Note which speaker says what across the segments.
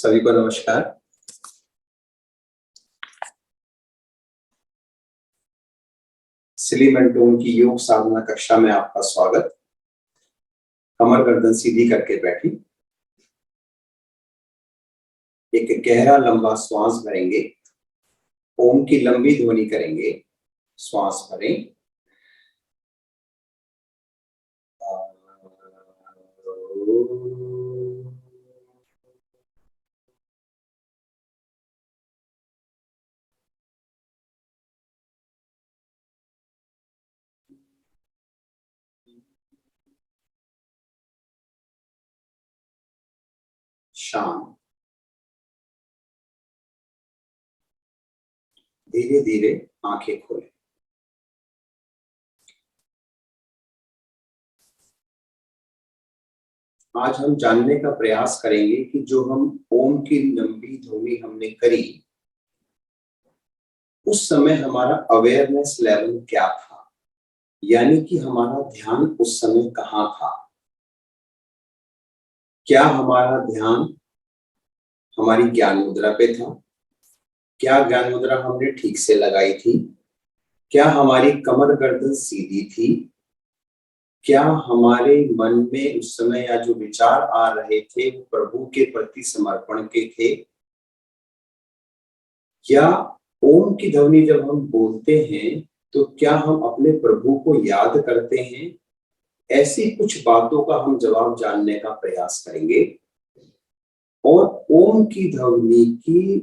Speaker 1: सभी को नमस्कार। सिली मेंटोन की योग साधना कक्षा में आपका स्वागत। कमर गर्दन सीधी करके बैठी, एक गहरा लंबा श्वास भरेंगे। ओम की लंबी ध्वनि करेंगे। श्वास भरें। शांत। धीरे धीरे आंखें खोलें। आज हम जानने का प्रयास करेंगे कि जो हम ओम की लंबी ध्वनि हमने करी, उस समय हमारा अवेयरनेस लेवल क्या था, यानी कि हमारा ध्यान उस समय कहाँ था। क्या हमारा ध्यान हमारी ज्ञान मुद्रा पे था? क्या ज्ञान मुद्रा हमने ठीक से लगाई थी? क्या हमारी कमर गर्दन सीधी थी? क्या हमारे मन में उस समय या जो विचार आ रहे थे वो प्रभु के प्रति समर्पण के थे? या ओम की ध्वनि जब हम बोलते हैं तो क्या हम अपने प्रभु को याद करते हैं? ऐसी कुछ बातों का हम जवाब जानने का प्रयास करेंगे और ओम की ध्वनि की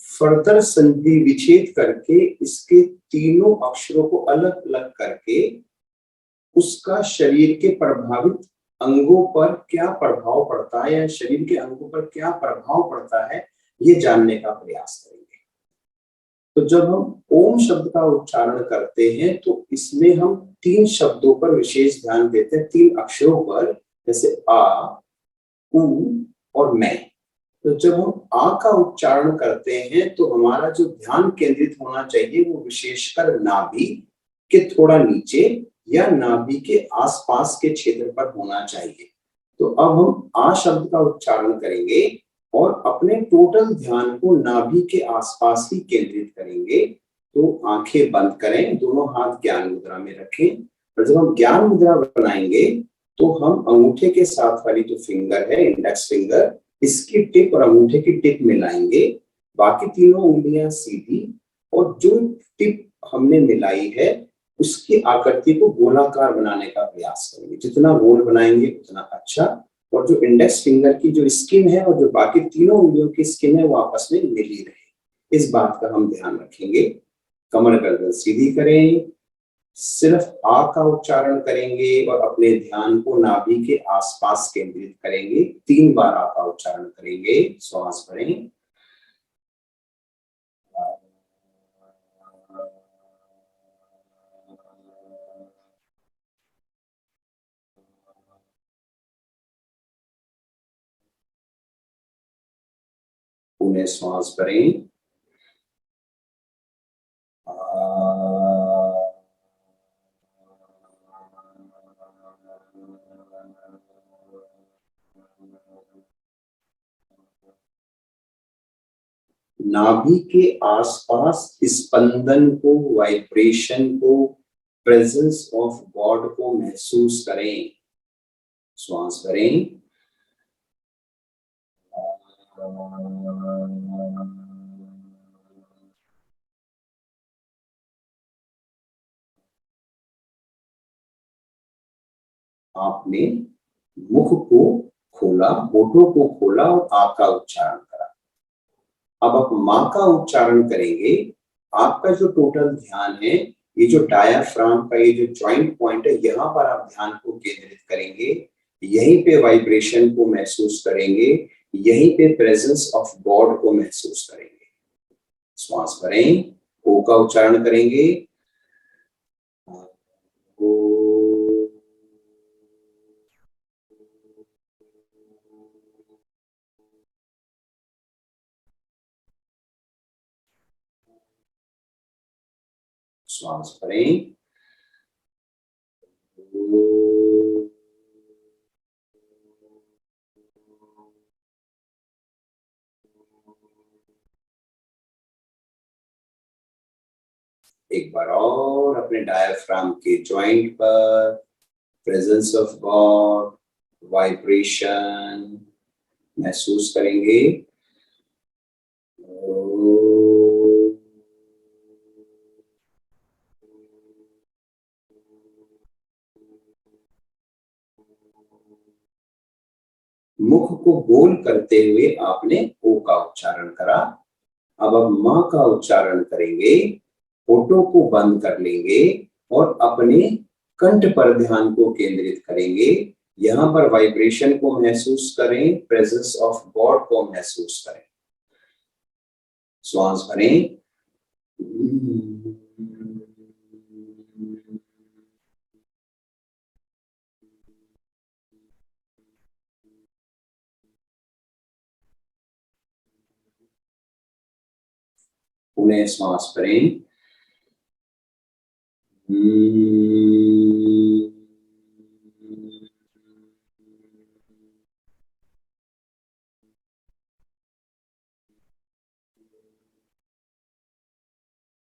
Speaker 1: फर्दर संधि विच्छेद करके इसके तीनों अक्षरों को अलग अलग करके उसका शरीर के प्रभावित अंगों पर क्या प्रभाव पड़ता है या शरीर के अंगों पर क्या प्रभाव पड़ता है, ये जानने का प्रयास करेंगे। तो जब हम ओम शब्द का उच्चारण करते हैं तो इसमें हम तीन शब्दों पर विशेष ध्यान देते हैं, तीन अक्षरों पर, जैसे आ, उ और मैं। तो जब हम आ का उच्चारण करते हैं तो हमारा जो ध्यान केंद्रित होना चाहिए वो विशेषकर नाभि के थोड़ा नीचे या नाभि के आसपास के क्षेत्र पर होना चाहिए। तो अब हम आ शब्द का उच्चारण करेंगे और अपने टोटल ध्यान को नाभि के आसपास ही केंद्रित करेंगे। तो आंखें बंद करें, दोनों हाथ ज्ञान मुद्रा में रखें और जब हम ज्ञान मुद्रा बनाएंगे तो हम अंगूठे के साथ वाली जो फिंगर है, इंडेक्स फिंगर, इसकी टिप और अंगूठे की टिप मिलाएंगे। बाकी तीनों उंगलियां सीधी और जो टिप हमने मिलाई है उसकी आकृति को गोलाकार बनाने का प्रयास करेंगे। जितना गोल बनाएंगे उतना अच्छा। और जो इंडेक्स फिंगर की जो स्किन है और जो बाकी तीनों उंगलियों की स्किन है वो आपस में मिली रहे, इस बात का हम ध्यान रखेंगे। कमर गर्दन सीधी करें, सिर्फ आ का उच्चारण करेंगे और अपने ध्यान को नाभि के आसपास केंद्रित करेंगे। 3 बार आ का उच्चारण करेंगे। श्वास भरें। पुनः श्वास भरें। नाभि के आसपास स्पंदन को, वाइब्रेशन को, प्रेजेंस ऑफ गॉड को महसूस करें। श्वास भरें। आपने मुख को खोला, होठों को खोला और आ का उच्चारण करा। अब आप मां का उच्चारण करेंगे। आपका जो टोटल ध्यान है, ये जो डायाफ्राम का ये जो जॉइंट पॉइंट है, यहाँ पर आप ध्यान को केंद्रित करेंगे। यहीं पे वाइब्रेशन को महसूस करेंगे, यहीं पे प्रेजेंस ऑफ गॉड को महसूस करेंगे। श्वास भरें। ओ का उच्चारण करेंगे। श्वास भरें। एक बार और अपने डायफ्राम के जॉइंट पर प्रेजेंस ऑफ गॉड, वाइब्रेशन महसूस करेंगे। मुख को गोल करते हुए आपने ओ का उच्चारण करा। अब आप मां का उच्चारण करेंगे, होठों को बंद कर लेंगे और अपने कंठ पर ध्यान को केंद्रित करेंगे। यहाँ पर वाइब्रेशन को महसूस करें, प्रेजेंस ऑफ गॉड को महसूस करें। श्वास भरें। पुनः श्वास भरें।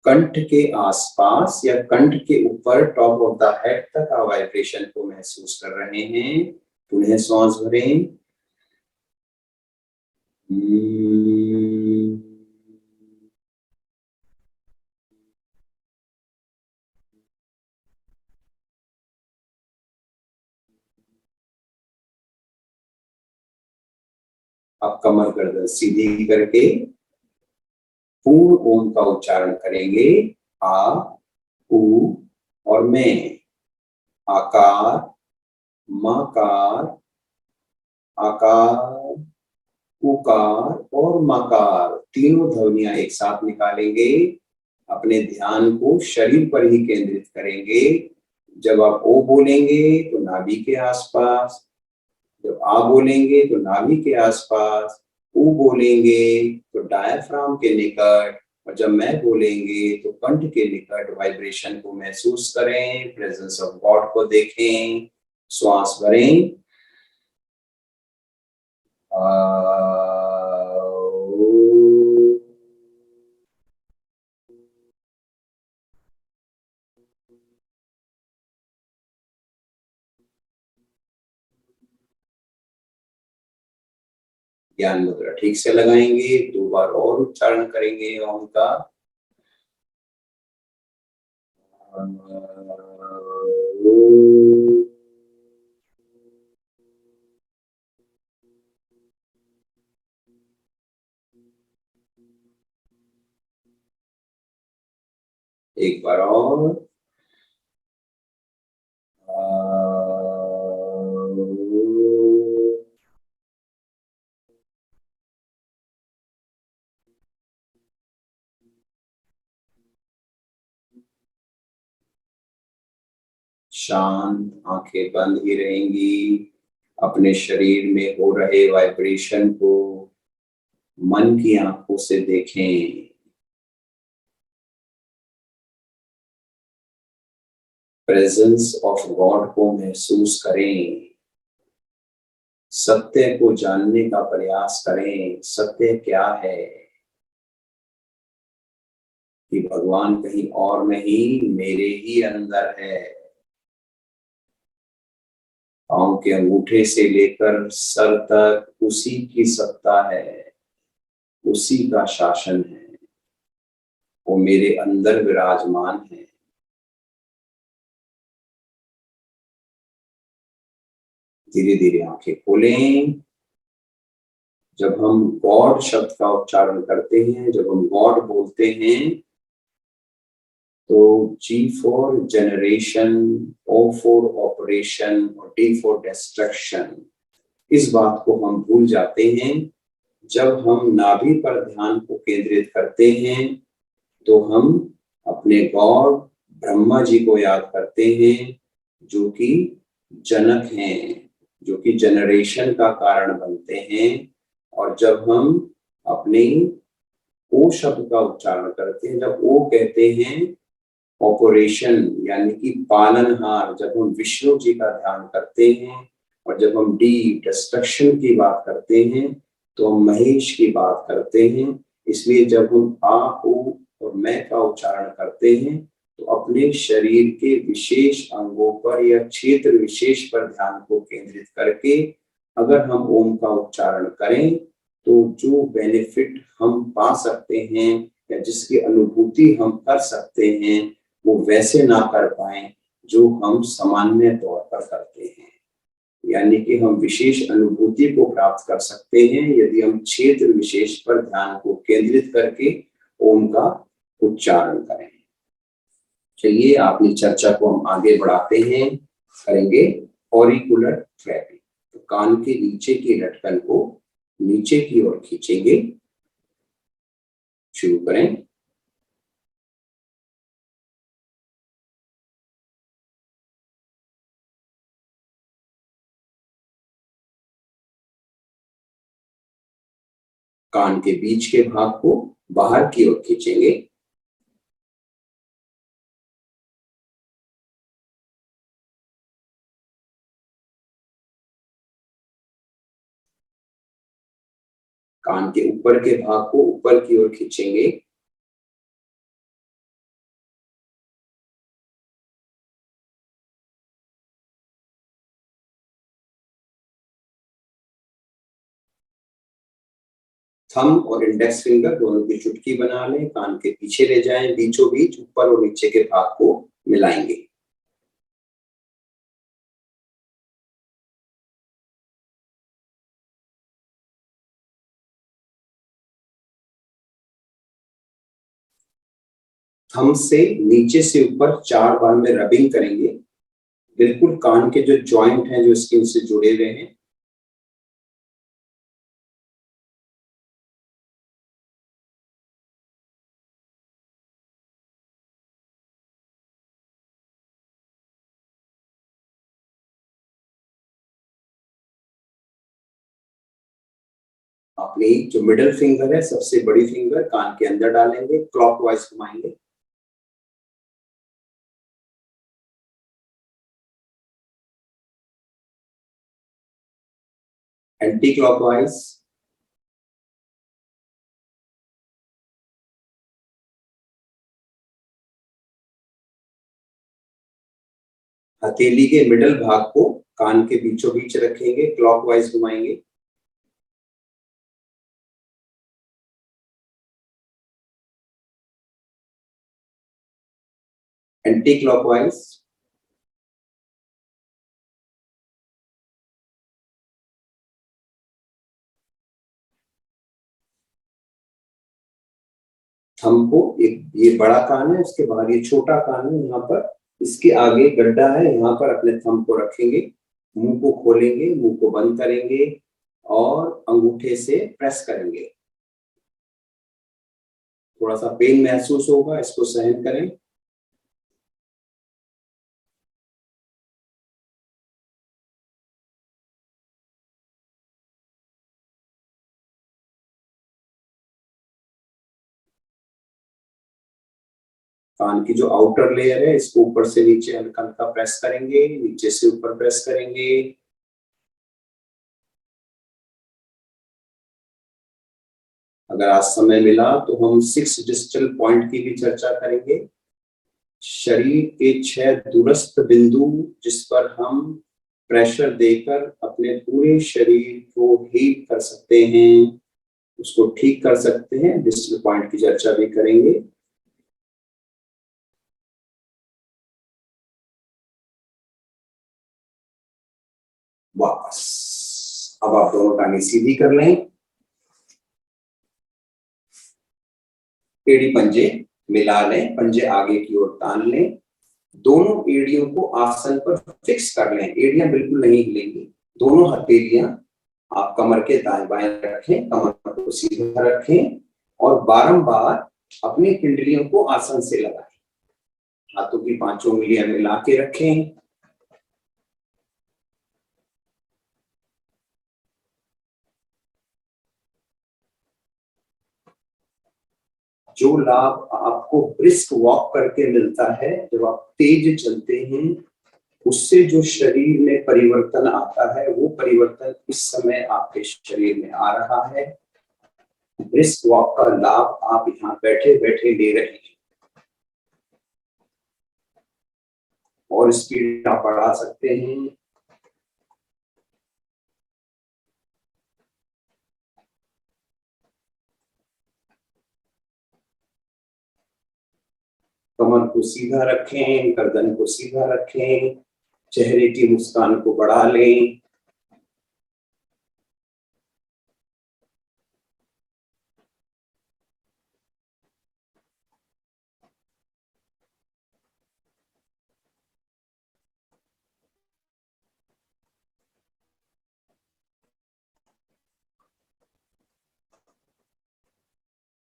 Speaker 1: कंठ के आसपास या कंठ के ऊपर टॉप ऑफ द हेड तक आप वाइब्रेशन को महसूस कर रहे हैं। पुनः श्वास भरें। अब कमर गर्दन सीधी करके पूर्ण ओम का उच्चारण करेंगे। आ, उ और मैं। आकार, मकार, आकार, उकार और मकार, तीनों ध्वनियां एक साथ निकालेंगे। अपने ध्यान को शरीर पर ही केंद्रित करेंगे। जब आप ओ बोलेंगे तो नाभि के आसपास, जब आ बोलेंगे तो नाभि के आसपास, ऊ बोलेंगे तो डायफ्राम के निकट, और जब मैं बोलेंगे तो कंठ के निकट वाइब्रेशन को महसूस करें, प्रेजेंस ऑफ गॉड को देखें। श्वास भरें। ज्ञान मुद्रा ठीक से लगाएंगे। 2 बार और उच्चारण करेंगे ओम का। एक बार और। शांत आंखें बंद ही रहेंगी। अपने शरीर में हो रहे वाइब्रेशन को मन की आंखों से देखें। प्रेजेंस ऑफ गॉड को महसूस करें। सत्य को जानने का प्रयास करें। सत्य क्या है कि भगवान कहीं और नहीं, मेरे ही अंदर है। पांव के अंगूठे से लेकर सर तक उसी की सत्ता है, उसी का शासन है। वो मेरे अंदर विराजमान है। धीरे धीरे आंखें खोलें। जब हम गॉड शब्द का उच्चारण करते हैं, जब हम गॉड बोलते हैं, तो G for generation, O for operation और D फॉर डिस्ट्रक्शन, इस बात को हम भूल जाते हैं। जब हम नाभि पर ध्यान को केंद्रित करते हैं तो हम अपने गॉड ब्रह्मा जी को याद करते हैं, जो कि जनक हैं, जो कि जनरेशन का कारण बनते हैं। और जब हम अपने ओ शब्द का उच्चारण करते हैं, जब ओ कहते हैं ऑपरेशन यानी कि पालनहार, जब हम विष्णु जी का ध्यान करते हैं, और जब हम डी डिस्ट्रक्शन की बात करते हैं तो हम महेश की बात करते हैं। इसलिए जब हम आ, उ और मैं का उच्चारण करते हैं अपने शरीर के विशेष अंगों पर या क्षेत्र विशेष पर ध्यान को केंद्रित करके अगर हम ओम का उच्चारण करें तो जो बेनिफिट हम पा सकते हैं या जिसकी अनुभूति हम कर सकते हैं वो वैसे ना कर पाए जो हम सामान्य तौर पर करते हैं। यानी कि हम विशेष अनुभूति को प्राप्त कर सकते हैं यदि हम क्षेत्र विशेष पर ध्यान को केंद्रित करके ओम का उच्चारण करें। चलिए अपनी चर्चा को हम आगे बढ़ाते हैं, करेंगे ऑरिकुलर ट्रैपिंग। तो कान के नीचे की लटकन को नीचे की ओर खींचेंगे। शुरू करें। कान के बीच के भाग को बाहर की ओर खींचेंगे। कान के ऊपर के भाग को ऊपर की ओर खींचेंगे। थंब और इंडेक्स फिंगर दोनों की चुटकी बना लें, कान के पीछे ले जाएं, बीचों बीच ऊपर और नीचे के भाग को मिलाएंगे। थंब से नीचे से ऊपर 4 बार में रबिंग करेंगे, बिल्कुल कान के जो जॉइंट हैं जो स्किन से जुड़े हुए हैं। अपनी जो मिडिल फिंगर है, सबसे बड़ी फिंगर, कान के अंदर डालेंगे, क्लॉकवाइज घुमाएंगे। Anti clockwise. हथेली के मिडिल भाग को कान के बीचों बीच रखेंगे, क्लॉकवाइज घुमाएंगे। Anti clockwise. थंब को, एक ये बड़ा कान है, उसके बाद ये छोटा कान है, यहाँ पर इसके आगे गड्ढा है, यहाँ पर अपने थंब को रखेंगे, मुंह को खोलेंगे, मुंह को बंद करेंगे और अंगूठे से प्रेस करेंगे। थोड़ा सा पेन महसूस होगा, इसको सहन करें। कान की जो आउटर लेयर है इसको ऊपर से नीचे हल्का हल्का प्रेस करेंगे, नीचे से ऊपर प्रेस करेंगे। अगर आज समय मिला तो हम 6 डिस्टल पॉइंट की भी चर्चा करेंगे। शरीर के 6 दूरस्थ बिंदु जिस पर हम प्रेशर देकर अपने पूरे शरीर को हीट कर सकते हैं, उसको ठीक कर सकते हैं, डिस्टल पॉइंट की चर्चा भी करेंगे। वापस अब आप दोनों टांगे सीधी कर लें, एड़ी पंजे मिला लें, पंजे आगे की ओर तान लें, दोनों एड़ियों को आसन पर फिक्स कर लें, एड़ियां बिल्कुल नहीं हिलेंगी। दोनों हथेलियां आप कमर के दाएं बाएं रखें, कमर को सीधा रखें और बारंबार अपनी पिंडलियों को आसन से लगाएं। हाथों की 5 उंगलियां मिला के रखें। जो लाभ आपको ब्रिस्क वॉक करके मिलता है, जब आप तेज चलते हैं, उससे जो शरीर में परिवर्तन आता है, वो परिवर्तन इस समय आपके शरीर में आ रहा है। ब्रिस्क वॉक का लाभ आप यहाँ बैठे बैठे ले रहे हैं। और स्पीड आप बढ़ा सकते हैं। कमर को सीधा रखें, गर्दन को सीधा रखें, चेहरे की मुस्कान को बढ़ा लें।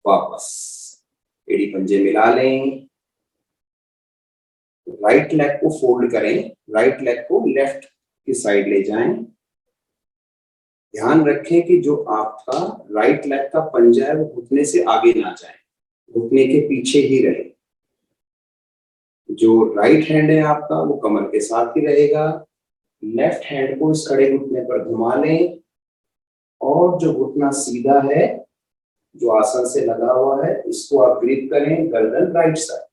Speaker 1: वापस एड़ी पंजे मिला लें। राइट लेग को फोल्ड करें, राइट लेग को लेफ्ट की साइड ले जाएं। ध्यान रखें कि जो आपका राइट लेग का पंजा है वो घुटने से आगे ना जाए, घुटने के पीछे ही रहे। जो राइट हैंड है आपका वो कमर के साथ ही रहेगा। लेफ्ट हैंड को इस खड़े घुटने पर घुमा लें और जो घुटना सीधा है, जो आसन से लगा हुआ है, इसको आप ग्रिप करें, गर्दन राइट साइड।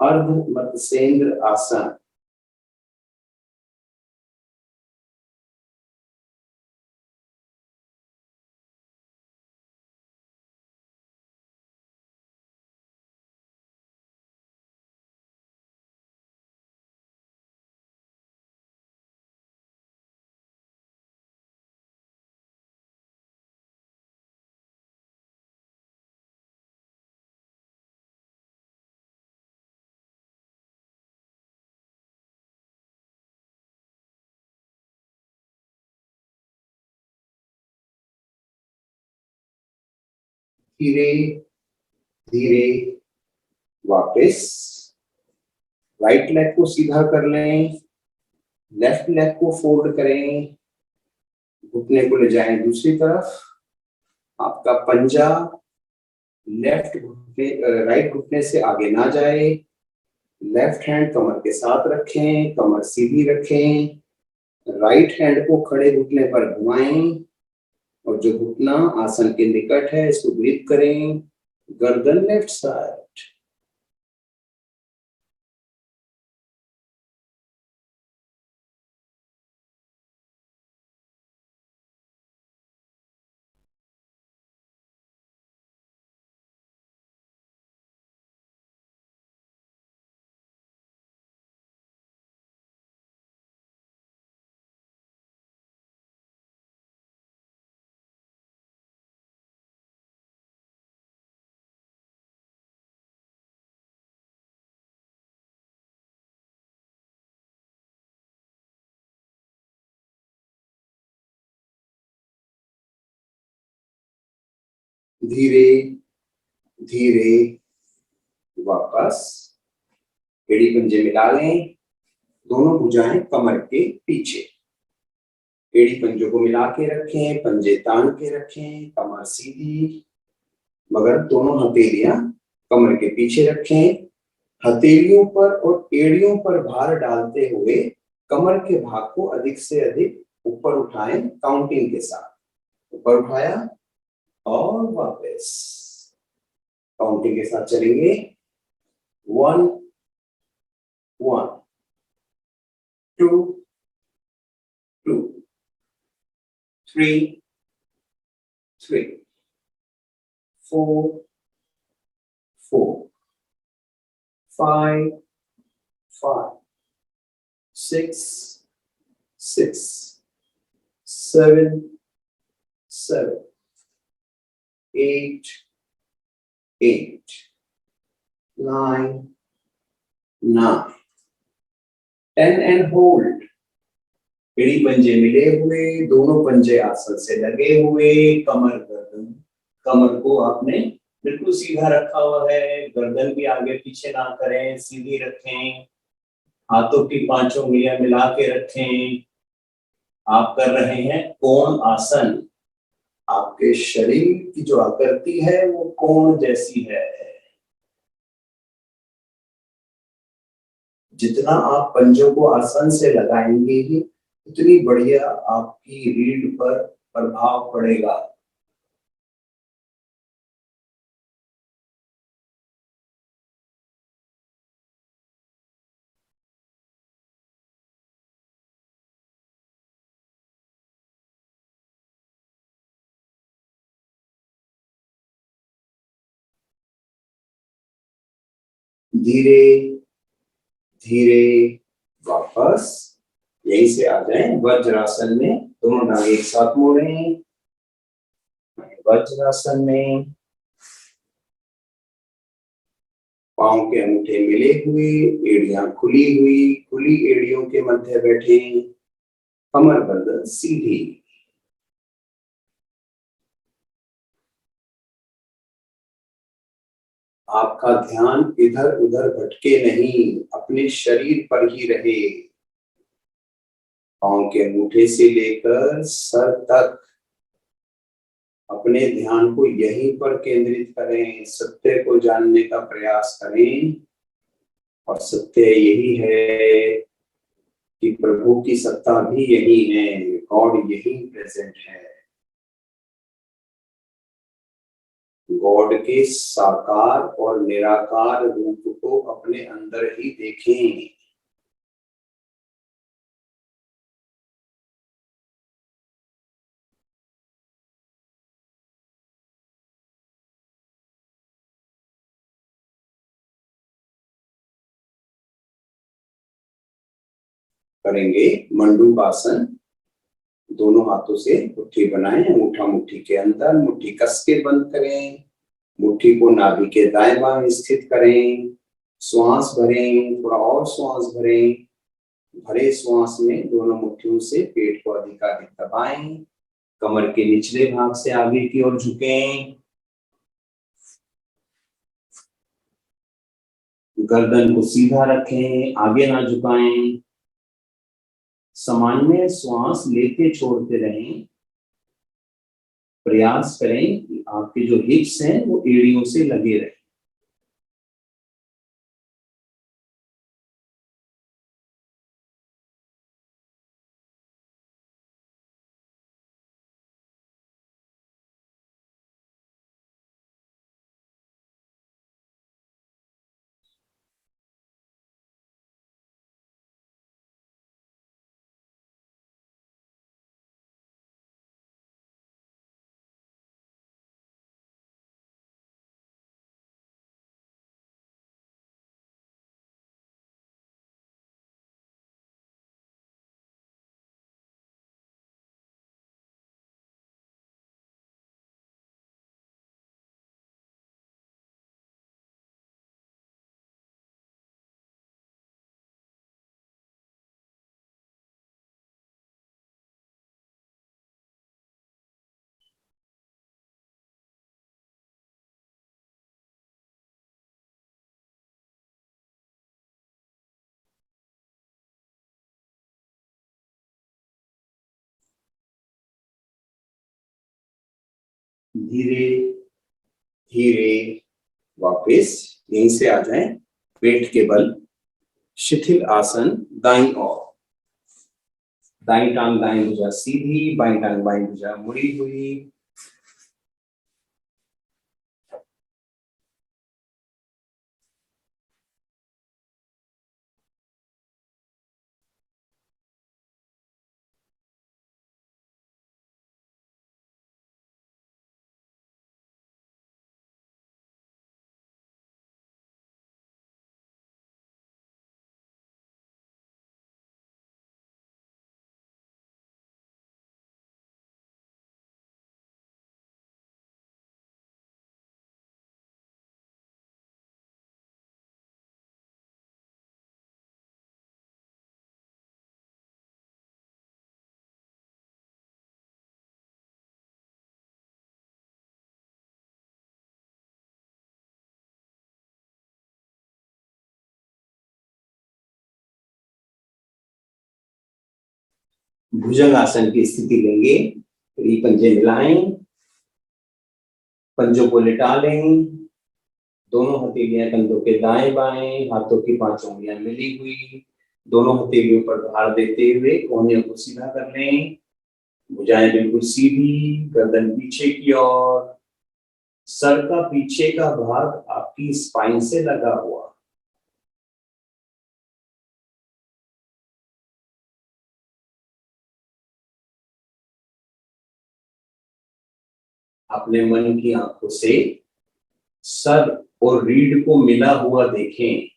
Speaker 1: अर्ध मत्स्येंद्र आसन। धीरे धीरे वापस राइट लेग को सीधा कर लें, लेफ्ट लेग को फोल्ड करें, घुटने को ले जाएं दूसरी तरफ। आपका पंजा लेफ्ट घुटने राइट घुटने से आगे ना जाए। लेफ्ट हैंड कमर के साथ रखें, कमर सीधी रखें। राइट हैंड को खड़े घुटने पर घुमाएं और जो घुटना आसन के निकट है इसको ग्रिप करें, गर्दन लेफ्ट साइड। धीरे धीरे वापस एड़ी पंजे मिला लें, दोनों भुजाएं कमर के पीछे। एड़ी पंजों को मिला के रखें, पंजे तान के रखें, कमर सीधी, मगर दोनों हथेलियां कमर के पीछे रखें। हथेलियों पर और एड़ियों पर भार डालते हुए कमर के भाग को अधिक से अधिक ऊपर उठाएं, काउंटिंग के साथ। ऊपर उठाया और वापस काउंटिंग के साथ चलेंगे। 1 1 2 2 3 3 4 4 5 5 6 6 7 7 8 8 9 9 10 एंड होल्ड। एड़ी पंजे मिले हुए, दोनों पंजे आसन से लगे हुए, कमर गर्दन, कमर को आपने बिल्कुल सीधा रखा हुआ है, गर्दन भी आगे पीछे ना करें, सीधी रखें। हाथों की पांचों उंगलियां मिला के रखें। आप कर रहे हैं कोण आसन। आपके शरीर की जो आकृति है वो कोण जैसी है। जितना आप पंजों को आसन से लगाएंगे ही उतनी बढ़िया आपकी रीढ़ पर प्रभाव पड़ेगा। धीरे धीरे वापस यहीं से आ जाएं वज्रासन में। दोनों टांग एक साथ मोड़ें, वज्रासन में पांव के अंगूठे मिले हुए, एड़ियां खुली हुई, खुली एड़ियों के मध्य बैठे, कमर गर्दन सीधी। आपका ध्यान इधर उधर भटके नहीं, अपने शरीर पर ही रहे। पांव के अंगूठे से लेकर सर तक अपने ध्यान को यहीं पर केंद्रित करें, सत्य को जानने का प्रयास करें। और सत्य यही है कि प्रभु की सत्ता भी यही है, गॉड यही प्रेजेंट है। गॉड के साकार और निराकार रूप को अपने अंदर ही देखें। करेंगे मंडूकासन। दोनों हाथों से मुट्ठी बनाएं, अंगूठा मुट्ठी के अंदर, मुट्ठी कस के बंद करें। मुट्ठी को नाभि के दाएं बाएं स्थित करें। श्वास भरें, थोड़ा और श्वास भरें। भरे श्वास में दोनों मुट्ठियों से पेट को अधिकाधिक दबाएं। कमर के निचले भाग से आगे की ओर झुकें। गर्दन को सीधा रखें, आगे ना झुकाएं। सामान्य श्वास लेते छोड़ते रहें। प्रयास करें कि आपके जो हिप्स हैं वो एड़ियों से लगे रहें। धीरे धीरे वापस यहीं से आ जाएं, पेट के बल। शिथिल आसन दाईं ओर। दाईं टांग दाईं भुजा सीधी, बाईं टांग बाईं भुजा मुड़ी हुई। भुजंग आसन की स्थिति लेंगे। ये पंजे मिलाएं, पंजों को लिटा लें। दोनों हथेलियां कंधों के दाएं बाएं, हाथों की 5 उंगलियां मिली हुई। दोनों हथेलियों पर भार देते हुए कोहनियों को सीधा कर लें। भुजाएं बिल्कुल सीधी, गर्दन पीछे की ओर। सर का पीछे का भाग आपकी स्पाइन से लगा हुआ। अपने मन की आंखों से सर और रीढ़ को मिला हुआ देखें।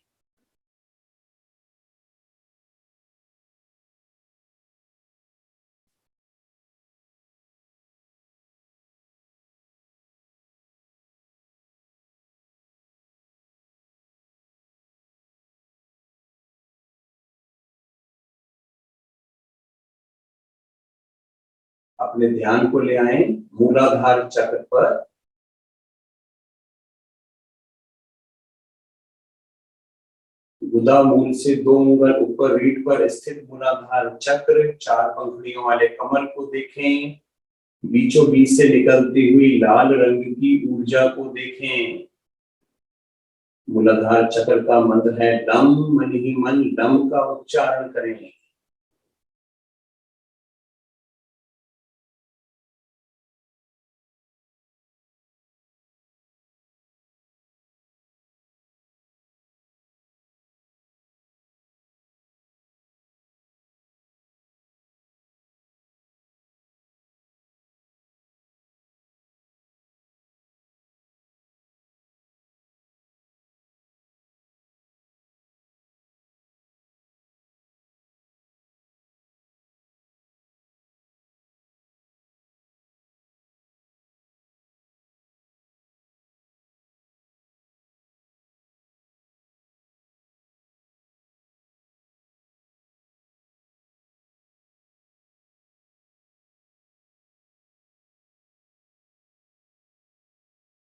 Speaker 1: अपने ध्यान को ले आए मूलाधार चक्र पर। गुदा मूल से 2 उंगल ऊपर रीढ़ पर स्थित मूलाधार चक्र, 4 पंखुड़ियों वाले कमल को देखें। बीचों बीच से निकलती हुई लाल रंग की ऊर्जा को देखें। मूलाधार चक्र का मंत्र है लम, मन ही मन लम का उच्चारण करें।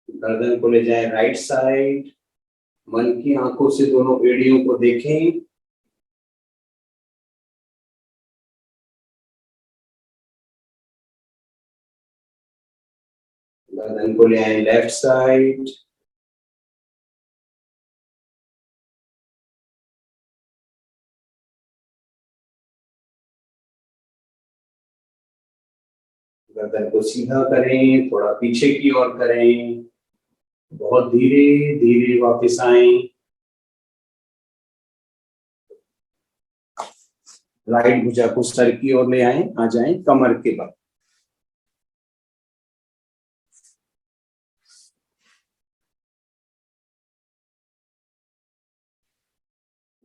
Speaker 1: गर्दन को ले जाए राइट साइड। मन की आंखों से दोनों एड़ियों को देखें। गर्दन को ले आए लेफ्ट साइड। गर्दन को सीधा करें, थोड़ा पीछे की ओर करें। बहुत धीरे धीरे वापस आए। राइट भुजा को सर की ओर ले आए, आ जाएं कमर के बल।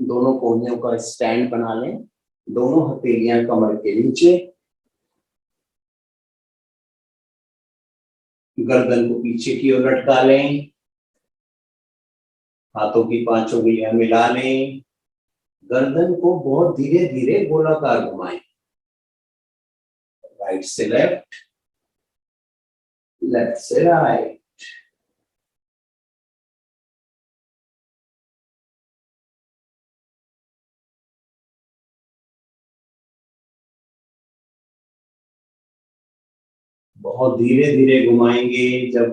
Speaker 1: दोनों कोहनियों का स्टैंड बना लें। दोनों हथेलियां कमर के नीचे। गर्दन को पीछे की ओर लटका लें। हाथों की 5 उंगलियां मिला लें। गर्दन को बहुत धीरे धीरे गोलाकार घुमाएं। राइट से लेफ्ट, लेफ्ट से राइट। बहुत धीरे धीरे घुमाएंगे। जब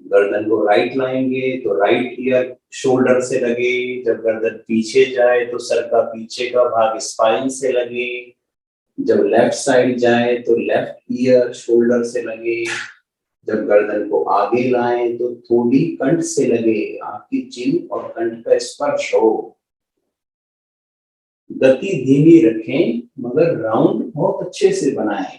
Speaker 1: गर्दन को राइट लाएंगे तो राइट ईयर शोल्डर से लगे। जब गर्दन पीछे जाए तो सर का पीछे का भाग स्पाइन से लगे। जब लेफ्ट साइड जाए तो लेफ्ट ईयर शोल्डर से लगे। जब गर्दन को आगे लाएं तो थोड़ी कंठ से लगे, आपकी चिन और कंठ का स्पर्श हो। गति धीमी रखें मगर राउंड बहुत अच्छे से बनाएं।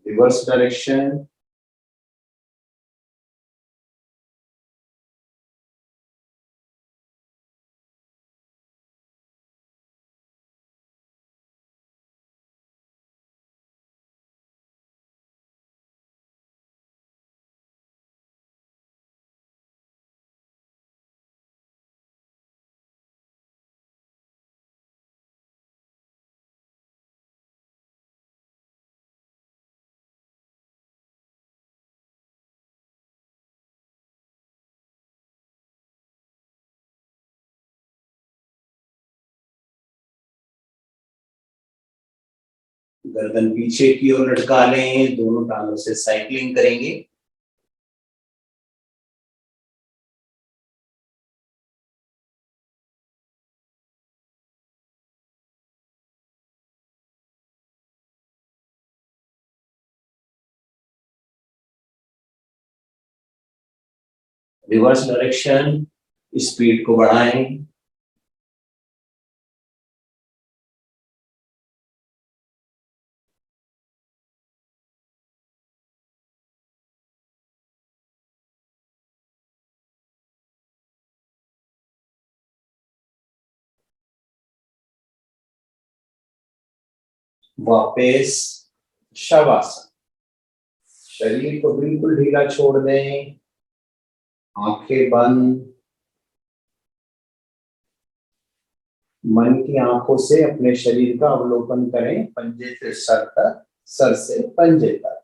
Speaker 1: Reverse direction. गर्दन पीछे की ओर लटका लें, दोनों टांगों से साइकिलिंग करेंगे। रिवर्स डायरेक्शन, स्पीड को बढ़ाएं। वापस शवासन, शरीर को बिल्कुल ढीला छोड़ दें, आंखें बंद। मन की आंखों से अपने शरीर का अवलोकन करें, पंजे से सर तक, सर से पंजे तक।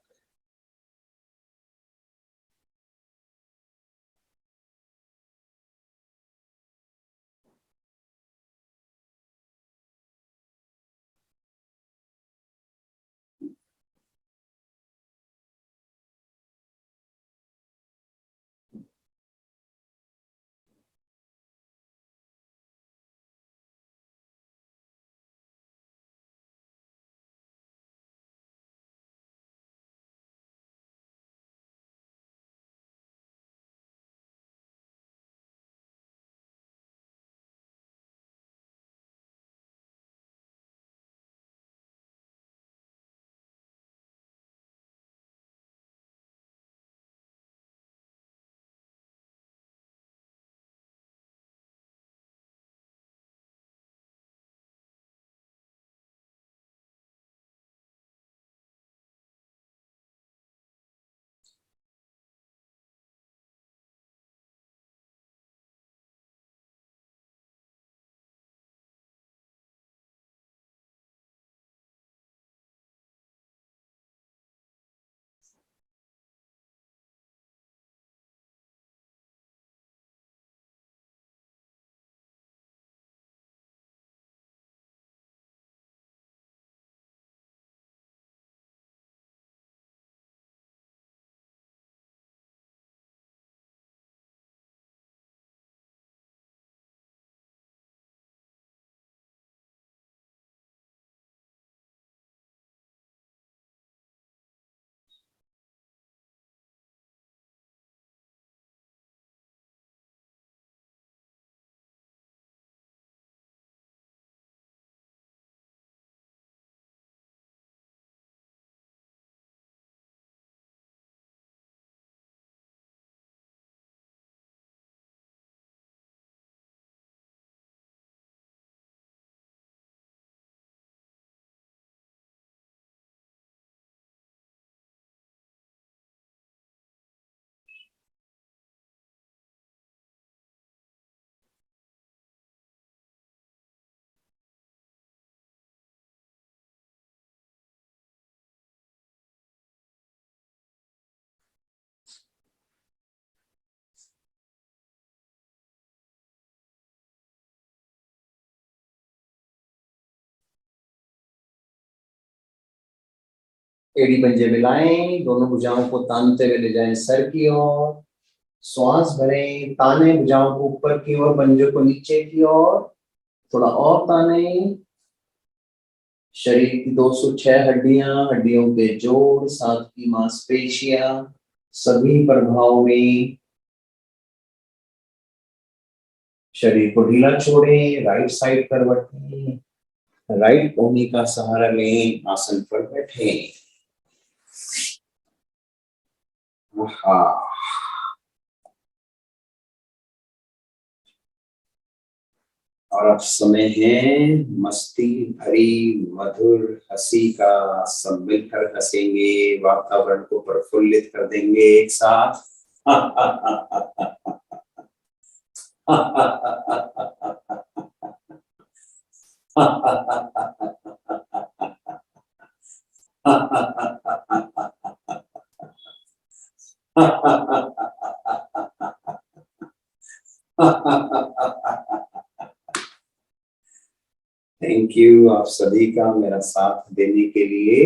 Speaker 1: एड़ी पंजे मिलाएं, दोनों भुजाओं को तानते हुए ले जाएं सर की ओर। श्वास भरें, ताने भुजाओं को ऊपर की ओर, पंजों को नीचे की ओर। थोड़ा और ताने। शरीर की 206 हड्डियां, हड्डियों के जोड़, साथ की मांसपेशियां, सभी प्रभाव में शरीर को ढीला छोड़ें, राइट साइड करवटें, राइट कोहनी का सहारा लें, आसन पर बैठें। हाँ, और अब समय है मस्ती भरी मधुर हंसी का। सब मिलकर हंसेंगे, वातावरण को प्रफुल्लित कर देंगे एक साथ। थैंक यू आप सभी का मेरा साथ देने के लिए।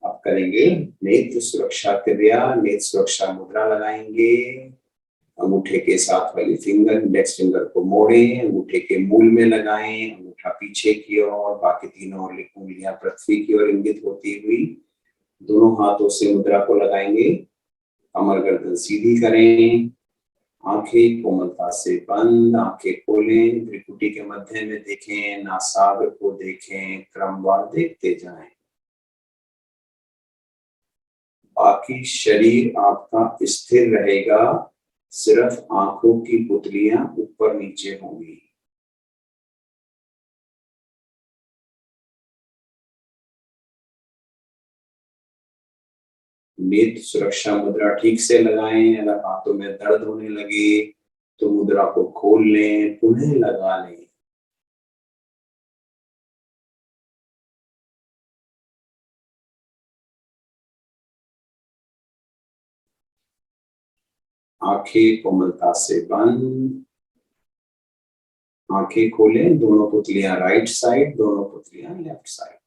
Speaker 1: आप करेंगे नेत्र सुरक्षा क्रिया, नेत्र सुरक्षा मुद्रा लगाएंगे। अंगूठे के साथ वाली फिंगर, इंडेक्स फिंगर को मोड़ें, अंगूठे के मूल में लगाएं, अंगूठा पीछे की ओर, बाकी तीनों उंगलियां पृथ्वी की ओर इंगित होती हुई। दोनों हाथों से मुद्रा को लगाएंगे। कमर गर्दन सीधी करें, आंखें कोमलता से बंद, आंखें खोलें, त्रिपुटी के मध्य में देखें, नासाग्र को देखें, क्रमवार देखते जाएं। बाकी शरीर आपका स्थिर रहेगा, सिर्फ आंखों की पुतलियां ऊपर नीचे होंगी। नेत्र सुरक्षा मुद्रा ठीक से लगाएं। अगर हाथों में दर्द होने लगे तो मुद्रा को खोल लें, पुनः लगा लें। आंखें कोमलता से बंद, आंखें खोलें, दोनों पुतलियां राइट साइड, दोनों पुतलियां लेफ्ट साइड।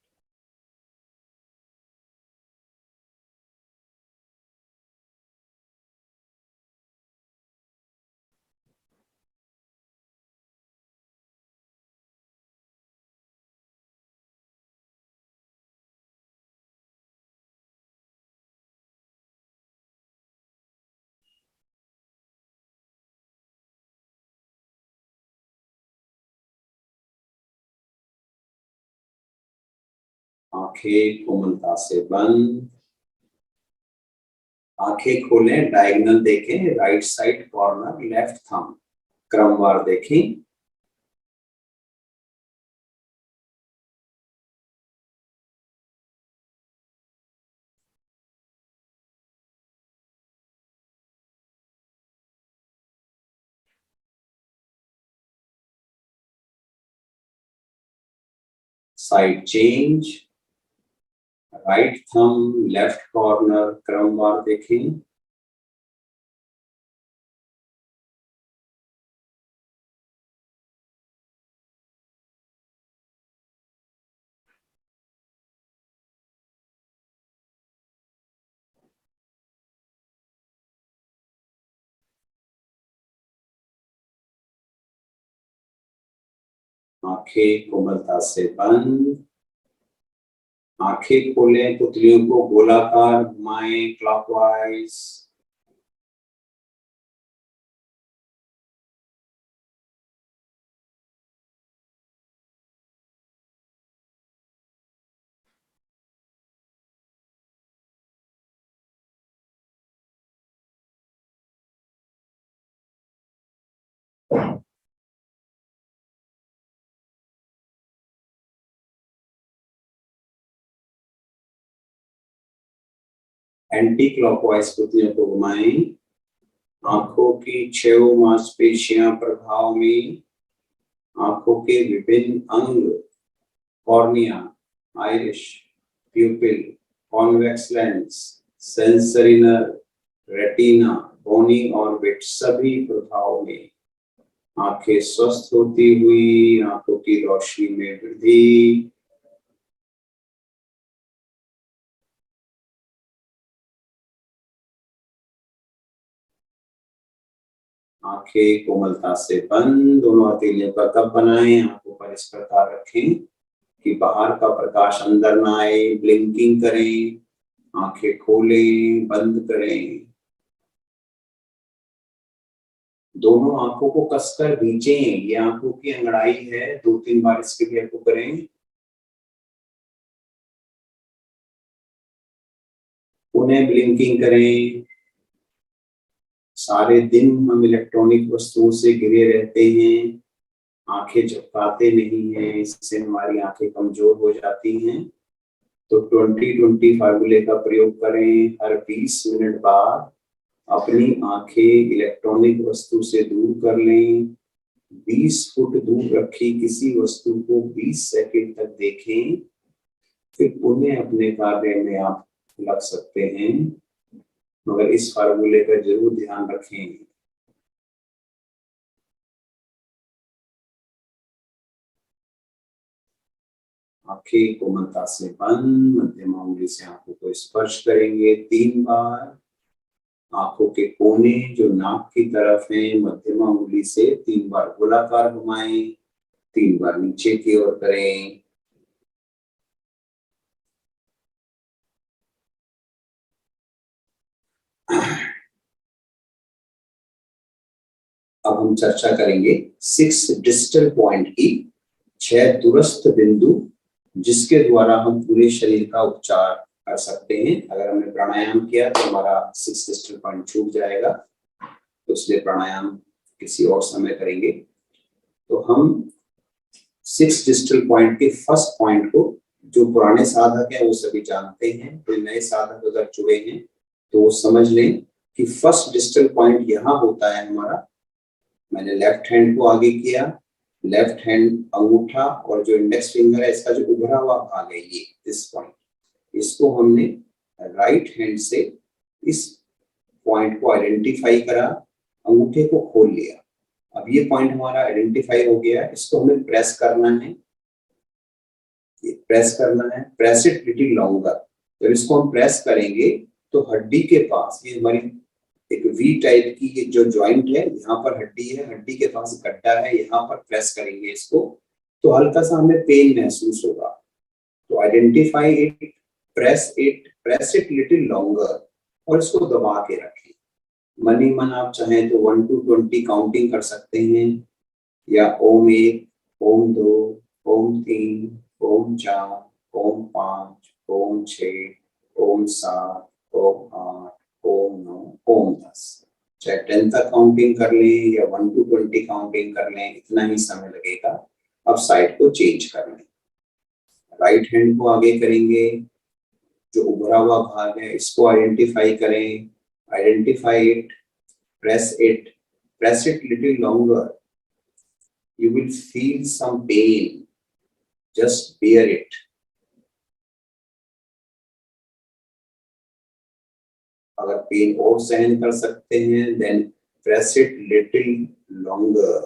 Speaker 1: आंखें कोमलता से बंद, आंखें खोलें, डायगोनल देखें, right side corner, left thumb, क्रमवार देखें। Side change, right thumb, left corner, क्रमवार देखें। आंखें कोमलता से बंद, आंखें खोलें, पुतलियों को गोलाकार घुमाएं, क्लॉकवाइज। एंटी क्लॉकवाइज पुतलियों को घुमाएं। आंखों की 6 मांसपेशियां प्रभाव में, आंखों के विभिन्न अंग, cornea, iris, pupil, convex lens, sensory nerve, retina, bony orbit, सभी प्रभाव में आंखें स्वस्थ होती हुई, आंखों की रोशनी में वृद्धि। आंखें कोमलता से बंद, दोनों हथेलियों का कप बनाएं, आंखों पर इस प्रकार रखें कि बाहर का प्रकाश अंदर ना आए। ब्लिंकिंग करें, आंखें खोलें, बंद करें। दोनों आंखों को कसकर खींचें, ये आंखों की अंगड़ाई है। 2-3 बार इसके क्रिया को करें। पुनः ब्लिंकिंग करें। सारे दिन हम इलेक्ट्रॉनिक वस्तुओं से घिरे रहते हैं, आंखें झपकाते नहीं हैं, इससे हमारी आंखें कमजोर हो जाती हैं। तो 20-20 फार्मूले का प्रयोग करें। हर 20 मिनट बाद अपनी आंखें इलेक्ट्रॉनिक वस्तु से दूर कर लें। 20 फुट दूर रखी किसी वस्तु को 20 सेकंड तक देखें, फिर उन्हें अपने कार्य में आप लग सकते हैं। मगर इस फार्मूले का जरूर ध्यान रखें। आंखें कोमलता से बंद, मध्यम उंगली से आंखों को स्पर्श करेंगे 3 बार। आंखों के कोने जो नाक की तरफ है, मध्यमा उंगली से 3 बार गोलाकार घुमाएं, 3 बार नीचे की ओर करें। अब हम चर्चा करेंगे 6 डिस्टल पॉइंट की, 6 दूरस्थ बिंदु जिसके द्वारा हम पूरे शरीर का उपचार कर सकते हैं। अगर हमने प्राणायाम किया तो हमारा 6 डिस्टल पॉइंट छूट जाएगा, तो इसलिए प्राणायाम किसी और समय करेंगे। तो हम 6 डिस्टल पॉइंट के फर्स्ट पॉइंट को, जो पुराने साधक हैं वो सभी जानते हैं, कोई नए साधक अगर जुड़े हैं तो वो समझ लें कि फर्स्ट डिस्टल पॉइंट यहाँ होता है हमारा। मैंने लेफ्ट हैंड को आगे किया, लेफ्ट हैंड अंगूठा और जो इंडेक्स फिंगर है इसका जो उभरा हुआ भाग है ये दिस पॉइंट, इसको हमने राइट हैंड से इस पॉइंट को आइडेंटिफाई करा, अंगूठे को खोल लिया। अब ये पॉइंट हमारा आइडेंटिफाई हो गया, इसको हमें प्रेस करना है, प्रेस करना है, प्रेस इट लिटिल लॉन्गर। जब इसको हम प्रेस करेंगे तो हड्डी के पास, ये हमारी एक वी टाइप की ये जो जॉइंट है, यहाँ पर हड्डी है, हड्डी के पास गड्ढा है, यहाँ पर प्रेस करेंगे इसको तो हल्का सा हमें पेन महसूस होगा। तो identify it, press it little longer और इसको दबा के रखें। मन ही मन आप चाहें तो 1 to 20 काउंटिंग कर सकते हैं, या ओम 1, ओम 2, ओम 3, ओम 4, ओम 5, ओम 6, ओम 7, ओम 8, ओम 9, ओम 10। चाहे 10 तक काउंटिंग कर लें या 1 to 20 काउंटिंग कर लें, इतना ही समय लगेगा। अब साइड को चेंज कर लें, राइट हैंड को आगे करेंगे, जो उभरा हुआ भाग है इसको आइडेंटिफाई करें, identify it, press it little longer. You will feel some pain. Just bear it. अगर पेन और सहन कर सकते हैं, then press it little longer.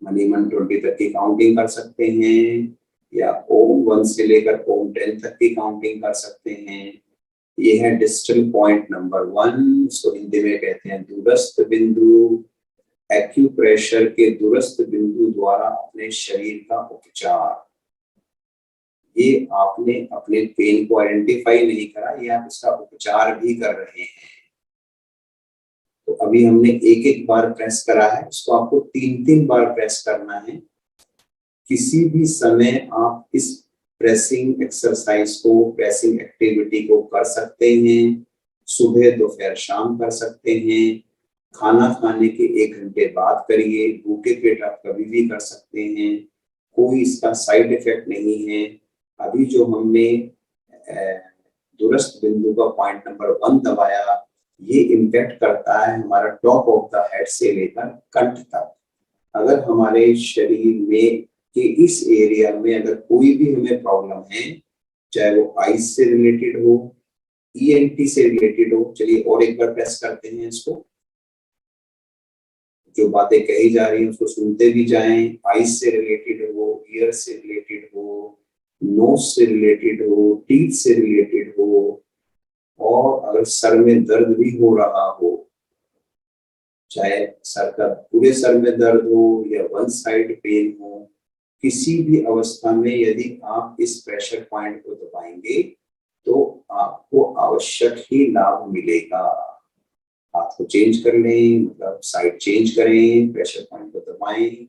Speaker 1: Money मन 20 तक की काउंटिंग कर सकते हैं, या ओम 1 से लेकर ओम 10 तक की काउंटिंग कर सकते हैं। ये है डिस्टल पॉइंट नंबर 1, इसको हिंदी में कहते हैं दूरस्थ बिंदु। एक्यूप्रेशर के दूरस्थ बिंदु द्वारा अपने शरीर का उपचार। ये आपने अपने पेन को आइडेंटिफाई नहीं करा, ये आप इसका उपचार भी कर रहे हैं। तो अभी हमने एक एक बार प्रेस करा है, इसको आपको 3-3 बार प्रेस करना है। किसी भी समय आप इस प्रेसिंग एक्सरसाइज को, प्रेसिंग एक्टिविटी को कर सकते हैं। सुबह दोपहर शाम कर सकते हैं, खाना खाने के 1 घंटे बाद करिए, भूखे पेट आप कभी भी कर सकते हैं, कोई इसका साइड इफेक्ट नहीं है। अभी जो हमने दूरस्थ बिंदु का पॉइंट नंबर 1 दबाया, ये इम्पैक्ट करता है हमारा टॉप ऑफ द हेड से लेकर कंठ तक। अगर हमारे शरीर में के इस एरिया में अगर कोई भी हमें प्रॉब्लम है, चाहे वो आईज से रिलेटेड हो, ईएनटी से रिलेटेड हो, चलिए और एक बार प्रेस करते हैं इसको। जो बातें कही जा रही हैं उसको सुनते भी जाएं। आईज से रिलेटेड हो, ईयर से रिलेटेड हो, नोज से रिलेटेड हो, टीथ से रिलेटेड हो, और अगर सर में दर्द भी हो रहा हो, चाहे सर का पूरे सर में दर्द हो या वन साइड पेन हो, किसी भी अवस्था में यदि आप इस प्रेशर पॉइंट को दबाएंगे तो आपको आवश्यक ही लाभ मिलेगा। हाथ को चेंज कर लें, मतलब साइड चेंज करें, प्रेशर पॉइंट को दबाएं।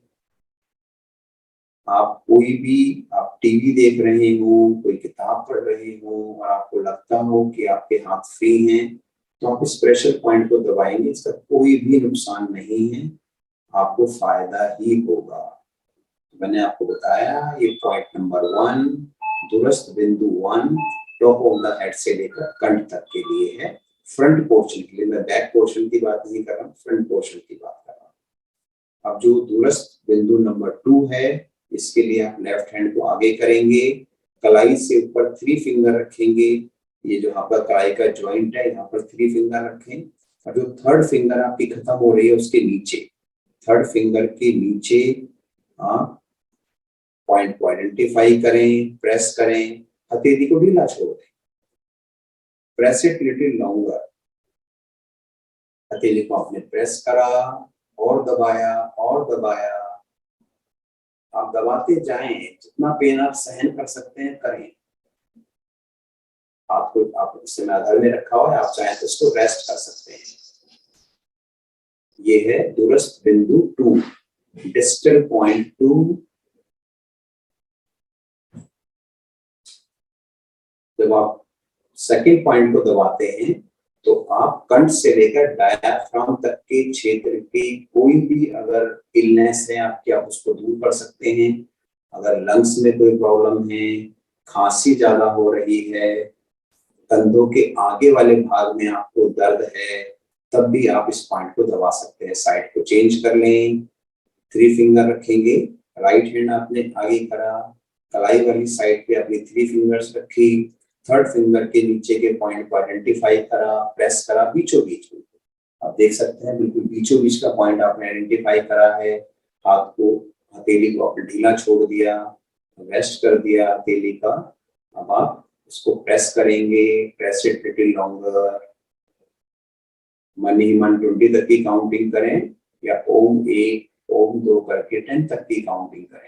Speaker 1: आप कोई भी, आप टीवी देख रहे हो, कोई किताब पढ़ रहे हो और आपको लगता हो कि आपके हाथ फ्री हैं, तो आप इस प्रेशर पॉइंट को दबाएंगे, इसका कोई भी नुकसान नहीं है, आपको फायदा ही होगा। मैंने आपको बताया ये पॉइंट नंबर 1, दूरस्थ बिंदु 1, टॉप ऑफ द हेड से लेकर कंठ तक के लिए है। फ्रंट पोर्शन के लिए, मैं बैक पोर्शन की बात नहीं कर रहा हूँ, फ्रंट पोर्शन की बात कर रहा हूँ। अब जो दूरस्थ बिंदु नंबर 2 है, इसके लिए आप लेफ्ट हैंड को आगे करेंगे, कलाई से ऊपर 3 फिंगर रखेंगे। ये जो आपका कलाई का जॉइंट है, यहाँ पर 3 फिंगर रखें, और जो थर्ड फिंगर आपकी खत्म हो रही है उसके नीचे, थर्ड फिंगर के नीचे आप पॉइंट को आइडेंटिफाई करें, प्रेस करें, हथेली को ढीला छोड़ दें, प्रेस इट लिटिल लॉन्गर। हथेली को आपने प्रेस करा और दबाया और दबाया, आप दबाते जाएं, जितना पेन आप सहन कर सकते हैं करें। आपको, आप इस समय आधार में रखा हुआ है, आप चाहें तो इसको रेस्ट कर सकते हैं। ये है दूरस्थ बिंदु 2, डिस्टल पॉइंट 2। जब आप सेकंड पॉइंट को दबाते हैं तो आप कंठ से लेकर डायाफ्राम तक के क्षेत्र की कोई भी अगर इलनेस है आपकी, आप उसको दूर कर सकते हैं। अगर लंग्स में कोई प्रॉब्लम है, खांसी ज्यादा हो रही है, कंधों के आगे वाले भाग में आपको दर्द है, तब भी आप इस पॉइंट को दबा सकते हैं। साइड को चेंज कर लें, 3 फिंगर रखेंगे, राइट हैंड आपने आगे करा, कलाई वाली साइड पे अपनी 3 फिंगर्स रखी, थर्ड फिंगर के नीचे के पॉइंट को आइडेंटिफाई करा, प्रेस करा बीचों बीच में। आप देख सकते हैं बिल्कुल बीचों बीच का पॉइंट आपने आइडेंटिफाई करा है। हाथ को, हथेली को आपने ढीला छोड़ दिया, रेस्ट कर दिया हथेली का। अब आप उसको प्रेस करेंगे, प्रेस इट लिटिल लॉन्गर। मन ही मन 20 तक की काउंटिंग करें या ओम 1 ओम 2 करके 10 तक की काउंटिंग करें।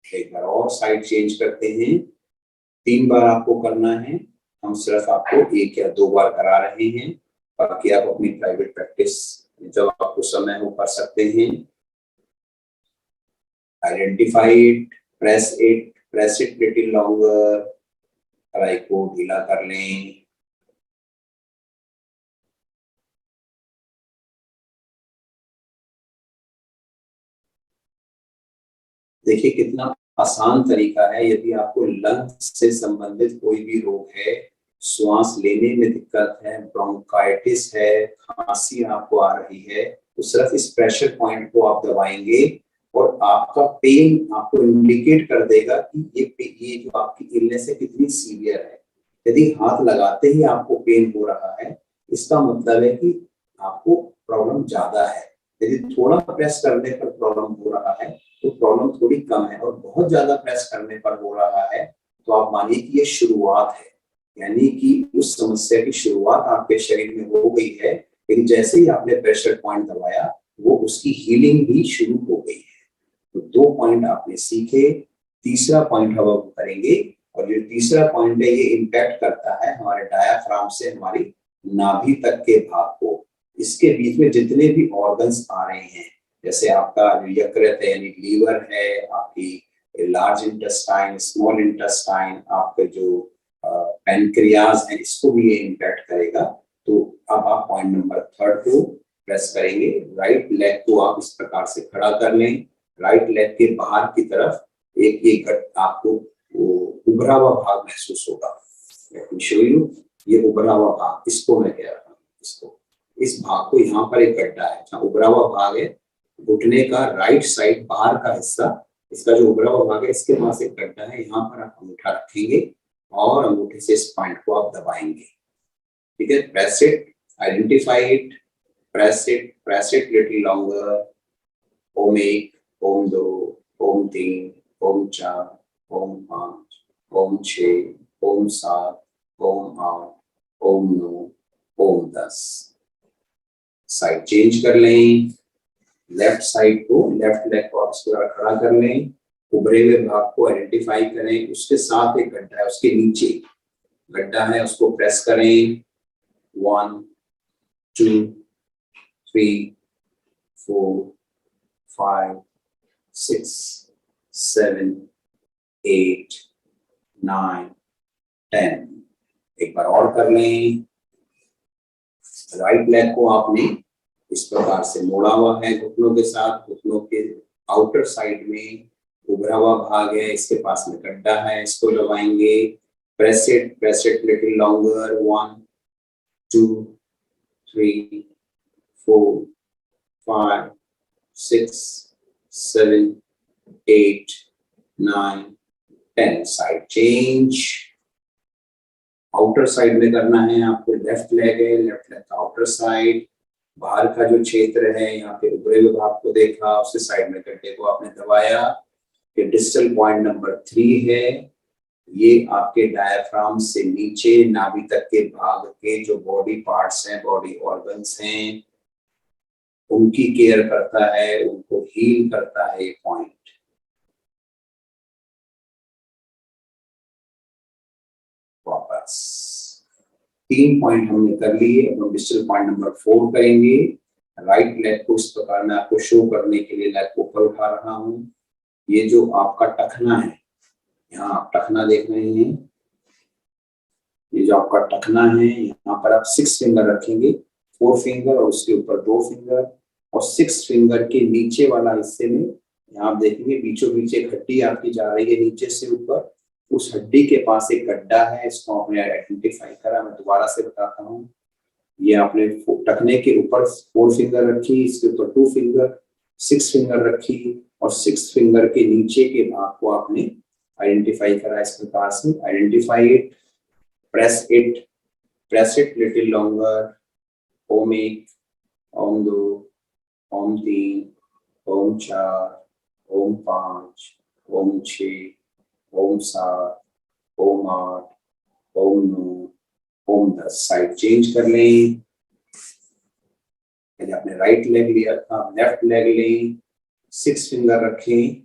Speaker 1: एक बार और साइड चेंज करते हैं, 3 बार आपको करना है, हम सिर्फ आपको 1 या 2 बार करा रहे हैं, बाकी आप अपनी प्राइवेट प्रैक्टिस जब आपको समय हो कर सकते हैं। Identify it, press it little longer, कलाई को ढीला कर लें। देखिए कितना आसान तरीका है। यदि आपको लंग्स से संबंधित कोई भी रोग है, श्वास लेने में दिक्कत है, ब्रोंकाइटिस है, खांसी आपको आ रही है, तो सिर्फ इस प्रेशर पॉइंट को आप दबाएंगे और आपका पेन आपको इंडिकेट कर देगा कि ये जो आपकी इलनेस है कितनी सीवियर है। यदि हाथ लगाते ही आपको पेन हो रहा है, इसका मतलब है कि आपको प्रॉब्लम ज्यादा है। यदि थोड़ा प्रेस करने पर प्रॉब्लम हो रहा है तो प्रॉब्लम थोड़ी कम है, और बहुत ज्यादा प्रेस करने पर हो रहा है तो आप मानिए कि ये शुरुआत है, यानी कि उस समस्या की शुरुआत आपके शरीर में हो गई है। लेकिन जैसे ही आपने प्रेशर पॉइंट दबाया, वो उसकी हीलिंग भी शुरू हो गई है। तो 2 पॉइंट आपने सीखे, तीसरा पॉइंट हम अब करेंगे। और जो तीसरा पॉइंट है ये इम्पैक्ट करता है हमारे डायाफ्राम से हमारी नाभि तक के भाग को। इसके बीच में जितने भी ऑर्गन्स आ रहे हैं, जैसे आपका यकृत है यानी लीवर है, आपकी लार्ज इंटेस्टाइन, स्मॉल इंटेस्टाइन, आपके जो पैनक्रियाज है, इसको भी ये इम्पैक्ट करेगा। तो अब आप पॉइंट नंबर 3 को प्रेस करेंगे। राइट लेग को आप इस प्रकार से खड़ा कर लें, राइट लेग के बाहर की तरफ एक आपको उभरा हुआ भाग महसूस होगा। शो यू, ये उभरा हुआ भाग, इसको मैं कह रहा हूँ, इसको, इस भाग को, यहाँ पर एक गड्ढा है जहाँ उभरा हुआ भाग है, घुटने का राइट साइड बाहर का हिस्सा, इसका जो उभरा हुआ भाग है इसके पास एक गड्ढा है, यहाँ पर आप अंगूठा रखेंगे और अंगूठे से इस पॉइंट को आप दबाएंगे। ठीक है, press it, identify it, press it little longer. ओम 1, ओम 2, ओम 3, ओम 4, ओम 5, ओम 6, ओम 7, ओम 8, ओम 9, ओम 10। साइड चेंज कर लें, लेफ्ट साइड को, लेफ्ट लेग को आप पूरा खड़ा कर लें, उभरे हुए भाग को आइडेंटिफाई करें, उसके साथ एक गड्ढा है, उसके नीचे गड्ढा है, उसको प्रेस करें। 1 2 3 4 5 6 7 8 9 10। एक बार और कर लें। राइट लेग को आपने इस प्रकार से मोड़ा हुआ है घुटनों के साथ, घुटनों के आउटर साइड में उभरा हुआ भाग है, इसके पास में गड्ढा है, इसको दबाएंगे। Press it little longer. 1 2 3 4 5 6 7 8 9 10। Side change, outer side में करना है आपको। लेफ्ट लेग है, लेफ्ट लेग का आउटर साइड, बाहर का जो क्षेत्र है, यहाँ पे उभरे हुए भाग को देखा, उसके साइड में गड्ढे को आपने दबाया। ये डिस्टल पॉइंट नंबर 3 है, ये आपके डायफ्राम से नीचे नाभि तक के भाग के जो बॉडी पार्ट्स हैं, बॉडी ऑर्गन्स हैं, उनकी केयर करता है, उनको हील करता है ये पॉइंट। कॉर्पस। 3 पॉइंट हमने कर लिए। अब हम डिजिटल पॉइंट नंबर 4 करेंगे। राइट लेग को इस प्रकार मैं आपको शो करने के लिए लेग को ऊपर उठा रहा हूँ। ये जो आपका टखना है, यहाँ आप टखना देख रहे हैं, ये जो आपका टखना है, यहाँ पर आप 6 फिंगर रखेंगे, 4 फिंगर और उसके ऊपर 2 फिंगर, और 6 फिंगर के नीचे वाला हिस्से में यहाँ आप देखेंगे बीचों बीच एक हड्डी आपकी जा रही है नीचे से ऊपर। उस हड्डी के पास एक गड्ढा है, इसको आपने आइडेंटिफाई करा। मैं दोबारा से बताता हूँ। ये आपने टखने के ऊपर 4 फिंगर रखी, इसके ऊपर 2 फिंगर, 6 फिंगर रखी, और 6 फिंगर के नीचे के भाग को आपने आइडेंटिफाई करा इस प्रकार से। Identify it, press it little longer। ओम 1, ओम 2, ओम 3, ओम 4, ओम 5, ओम 6, ओम 7, ओम 8, ओम 9, ओम 10। साइड चेंज कर लें। पहले आपने राइट लेग लिया था, लेफ्ट लेग लें, 6 फिंगर रखें,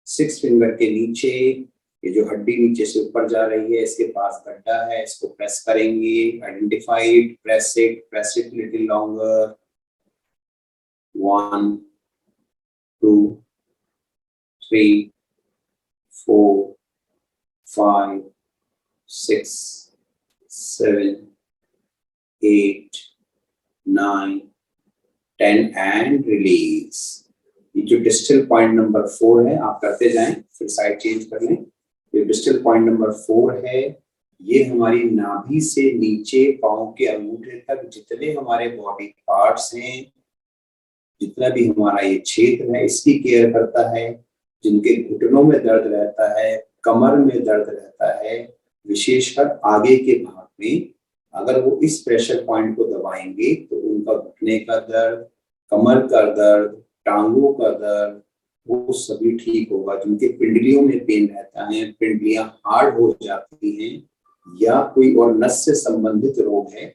Speaker 1: 6 फिंगर के नीचे ये जो हड्डी नीचे से ऊपर जा रही है, इसके पास गड्ढा है, इसको प्रेस करेंगे। Identify it, press it little longer. 1, 2, 3, 4, 5, 6, 7, 8, 9, 10 and release. ये जो डिजिटल पॉइंट नंबर 4 है, आप करते जाएं, फिर साइड चेंज कर लें। ये डिजिटल पॉइंट नंबर 4 है। ये हमारी नाभि से नीचे पांव के अंगूठे तक जितने हमारे बॉडी पार्ट्स हैं, जितना भी हमारा ये क्षेत्र है, इसकी केयर करता है। जिनके घुटनों में दर्द रहता है, कमर में दर्द रहता है, विशेषकर आगे के भाग में, अगर वो इस प्रेशर पॉइंट को दबाएंगे तो उनका घुटने का दर्द, कमर का दर्द, टांगों का दर्द, वो सभी ठीक होगा। जिनके पिंडलियों में पेन रहता है, पिंडलियां हार्ड हो जाती हैं, या कोई और नस से संबंधित रोग है,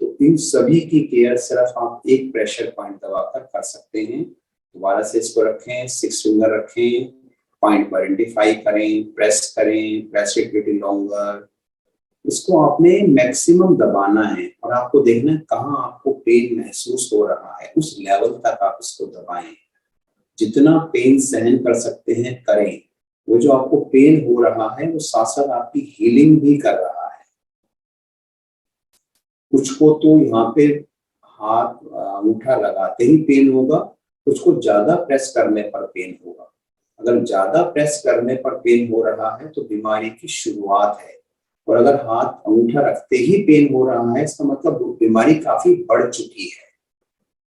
Speaker 1: तो इन सभी की केयर सिर्फ आप एक प्रेशर पॉइंट दबाकर कर सकते हैं। दोबारा से इसको रखें, 6 फिंगर रखें, पॉइंट को आइडेंटिफाई करें, प्रेस इट लिटिल लॉन्गर। इसको आपने मैक्सिमम दबाना है और आपको देखना है कहाँ आपको पेन महसूस हो रहा है, उस लेवल तक आप इसको दबाएं। जितना पेन सहन कर सकते हैं करें। वो जो आपको पेन हो रहा है वो साथ साथ आपकी हीलिंग भी कर रहा है। कुछ को तो यहाँ पे हाथ अंगूठा लगाते ही पेन होगा, कुछ को ज्यादा प्रेस करने पर पेन होगा। अगर ज्यादा प्रेस करने पर पेन हो रहा है तो बीमारी की शुरुआत है, और अगर हाथ अंगूठा रखते ही पेन हो रहा है, इसका मतलब बीमारी काफी बढ़ चुकी है,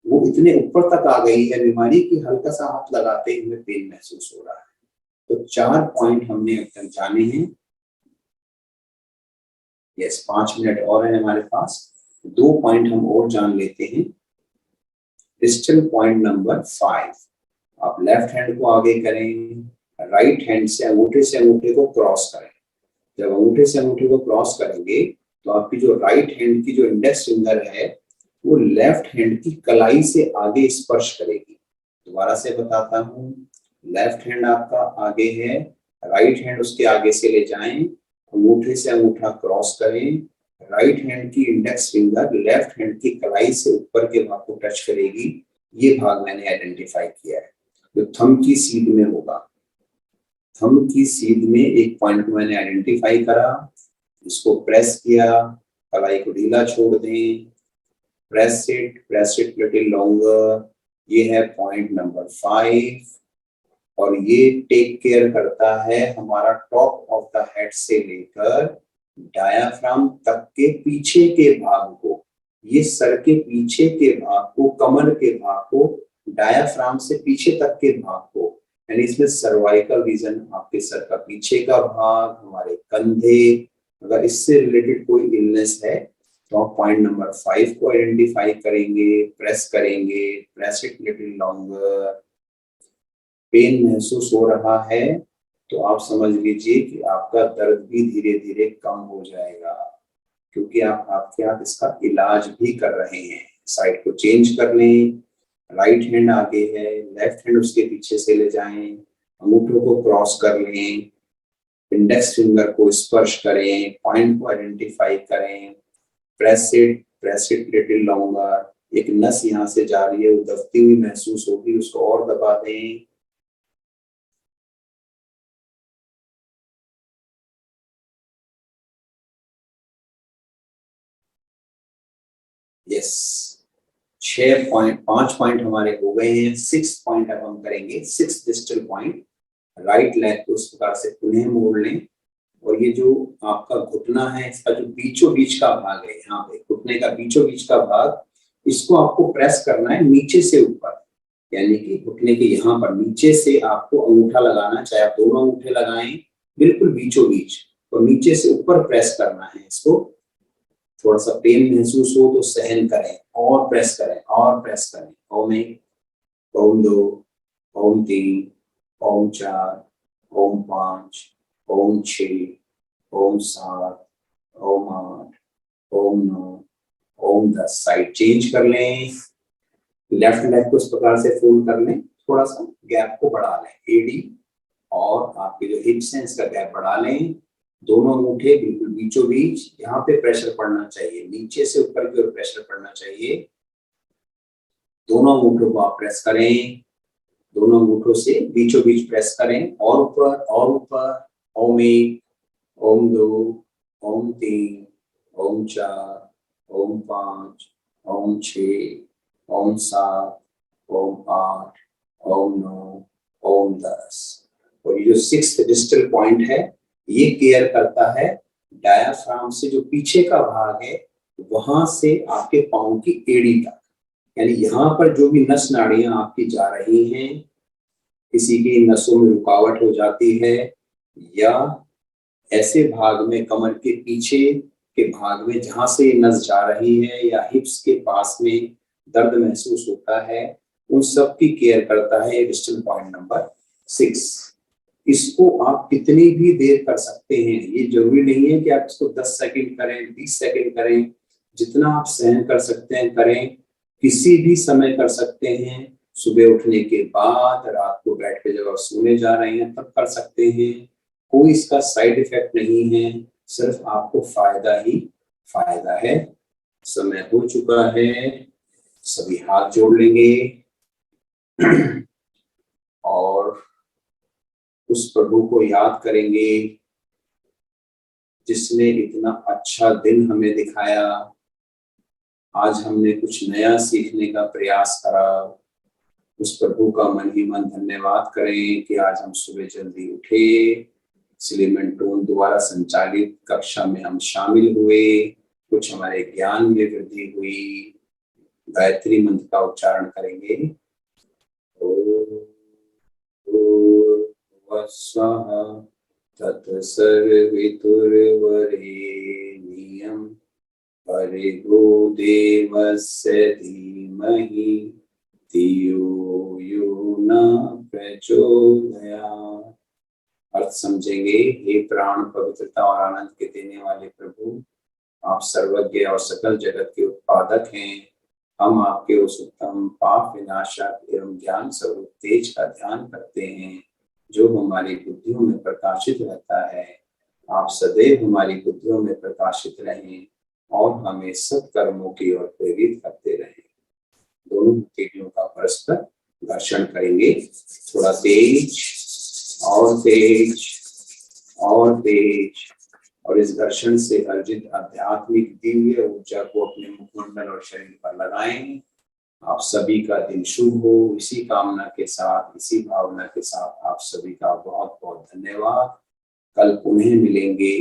Speaker 1: वो इतने ऊपर तक आ गई है बीमारी कि हल्का सा हाथ लगाते हुए पेन महसूस हो रहा है। तो 4 पॉइंट हमने अब तक जाने हैं। यस, 5 मिनट और है हमारे पास। 2 पॉइंट हम और जान लेते हैं। Digital point number 5। आप लेफ्ट हैंड को आगे करें, राइट हैंड से अंगूठे को क्रॉस करें। जब अंगूठे से अंगूठे को क्रॉस करेंगे तो आपकी जो राइट हैंड की जो इंडेक्स फिंगर है वो लेफ्ट हैंड की कलाई से आगे स्पर्श करेगी। दोबारा से बताता हूँ, लेफ्ट हैंड आपका आगे है, राइट हैंड उसके आगे से ले जाएं, अंगूठे से अंगूठा क्रॉस करें, राइट हैंड की इंडेक्स फिंगर लेफ्ट हैंड की कलाई से ऊपर के भाग को टच करेगी। ये भाग मैंने आइडेंटिफाई किया है, जो थंब की सीध में होगा। थंब की सीध में एक पॉइंट को मैंने आइडेंटिफाई करा, इसको प्रेस किया, कलाई को ढीला छोड़ दें, प्रेस इट लिटिल लॉन्गर। ये है पॉइंट नंबर 5, और ये टेक केयर करता है हमारा टॉप ऑफ द हेड से लेकर डायाफ्राम तक के पीछे के भाग को। ये सर के पीछे के भाग को, कमर के भाग को, डायाफ्राम से पीछे तक के भाग को, यानी इसमें सर्वाइकल रीजन, आपके सर का पीछे का भाग, हमारे कंधे, अगर इससे रिलेटेड कोई इलनेस है तो आप पॉइंट नंबर 5 को आइडेंटिफाई करेंगे, press it little longer. Pain महसूस हो रहा है तो आप समझ लीजिए कि आपका दर्द भी धीरे धीरे कम हो जाएगा, क्योंकि आप आपके हाथ इसका इलाज भी कर रहे हैं। साइड को चेंज कर लें, राइट हैंड आगे है, लेफ्ट हैंड उसके पीछे से ले जाएं, अंगूठों को क्रॉस कर लें, इंडेक्स फिंगर को स्पर्श करें, पॉइंट को आइडेंटिफाई करें, प्रेस इट लिटिल लॉन्गर। एक नस यहाँ से जा रही है, वो दबती हुई महसूस होगी, उसको और दबा दें। यस, 5 पॉइंट हमारे हो गए हैं। 6 पॉइंट अब हम करेंगे, 6 डिस्टल पॉइंट। राइट लेग को इस प्रकार से पुनः मोड़ लें, और ये जो आपका घुटना है, इसका जो बीचों बीच का भाग है, यहाँ पे घुटने का बीचों बीच का भाग, इसको आपको प्रेस करना है नीचे से ऊपर, यानी कि घुटने के यहाँ पर नीचे से आपको अंगूठा लगाना, चाहे आप दोनों अंगूठे लगाएं, बिल्कुल बीचों बीच, और नीचे से ऊपर प्रेस करना है इसको। थोड़ा सा पेन महसूस हो तो सहन करें, और प्रेस करें और प्रेस करें। ओम 1, ओम 2, ओम 3, ओम 4, ओम 5, ओम 6, ओम 7, ओम 8, ओम 9, ओम 10। साइड चेंज कर लें, लेफ्ट लेग को इस प्रकार से फोल्ड कर लें, थोड़ा सा गैप को बढ़ा लें, एडी और आपके जो हिप्स हैं इसका गैप बढ़ा लें। दोनों अंगूठे बिल्कुल बीचों बीच, यहाँ पे प्रेशर पड़ना चाहिए, नीचे से ऊपर की ओर प्रेशर पड़ना चाहिए। दोनों अंगूठों को आप प्रेस करें, दोनों अंगूठों से बीचों बीच प्रेस करें, और ऊपर और ऊपर। ओम 1, ओम 2, ओम 3, ओम 4, ओम 5, ओम 6, ओम 7, ओम 8, ओम 9, ओम 10। और ये जो 6th डिस्टल पॉइंट है, ये केयर करता है डायाफ्राम से जो पीछे का भाग है, वहां से आपके पांव की एड़ी तक, यानी यहाँ पर जो भी नस नाड़ियां आपकी जा रही हैं, किसी की नसों में रुकावट हो जाती है, या ऐसे भाग में कमर के पीछे के भाग में जहां से नस जा रही है, या हिप्स के पास में दर्द महसूस होता है, उन सब की केयर करता है डिस्टल पॉइंट नंबर 6। इसको आप कितनी भी देर कर सकते हैं, ये जरूरी नहीं है कि आप इसको 10 सेकंड करें, 20 सेकंड करें, जितना आप सहन कर सकते हैं करें। किसी भी समय कर सकते हैं, सुबह उठने के बाद, रात को बेड पे जब आप सोने जा रहे हैं तब कर सकते हैं। कोई इसका साइड इफेक्ट नहीं है, सिर्फ आपको फायदा ही फायदा है। समय हो चुका है, सभी हाथ जोड़ लेंगे और उस प्रभु को याद करेंगे जिसने इतना अच्छा दिन हमें दिखाया। आज हमने कुछ नया सीखने का प्रयास करा। उस प्रभु का मन ही मन धन्यवाद करें कि आज हम सुबह जल्दी उठे, सिलीमेंटोन द्वारा संचालित कक्षा में हम शामिल हुए, कुछ हमारे ज्ञान में वृद्धि हुई। गायत्री मंत्र का उच्चारण करेंगे। स्वः तत्सर्वितुर्वरेण्यं भर्गो देवस्य धीमहि धियो यो न प्रचोदयात्। अर्थ समझेंगे। हे प्राण, पवित्रता और आनंद के देने वाले प्रभु, आप सर्वज्ञ और सकल जगत के उत्पादक हैं। हम आपके उस उत्तम पाप विनाशक एवं ज्ञान स्वरूप तेज का ध्यान करते हैं, जो हमारी बुद्धियों में प्रकाशित रहता है। आप सदैव हमारी बुद्धियों में प्रकाशित रहें और हमें सत्कर्मों की ओर प्रेरित करते रहें। दोनों हथेलियों का परस्पर घर्षण करेंगे, थोड़ा तेज और तेज और तेज, और इस घर्षण से अर्जित आध्यात्मिक दिव्य ऊर्जा को अपने मुखमंडल और शरीर पर लगाएं। आप सभी का दिन शुभ हो। इसी कामना के साथ, इसी भावना के साथ आप सभी का बहुत बहुत धन्यवाद। कल पुनः मिलेंगे।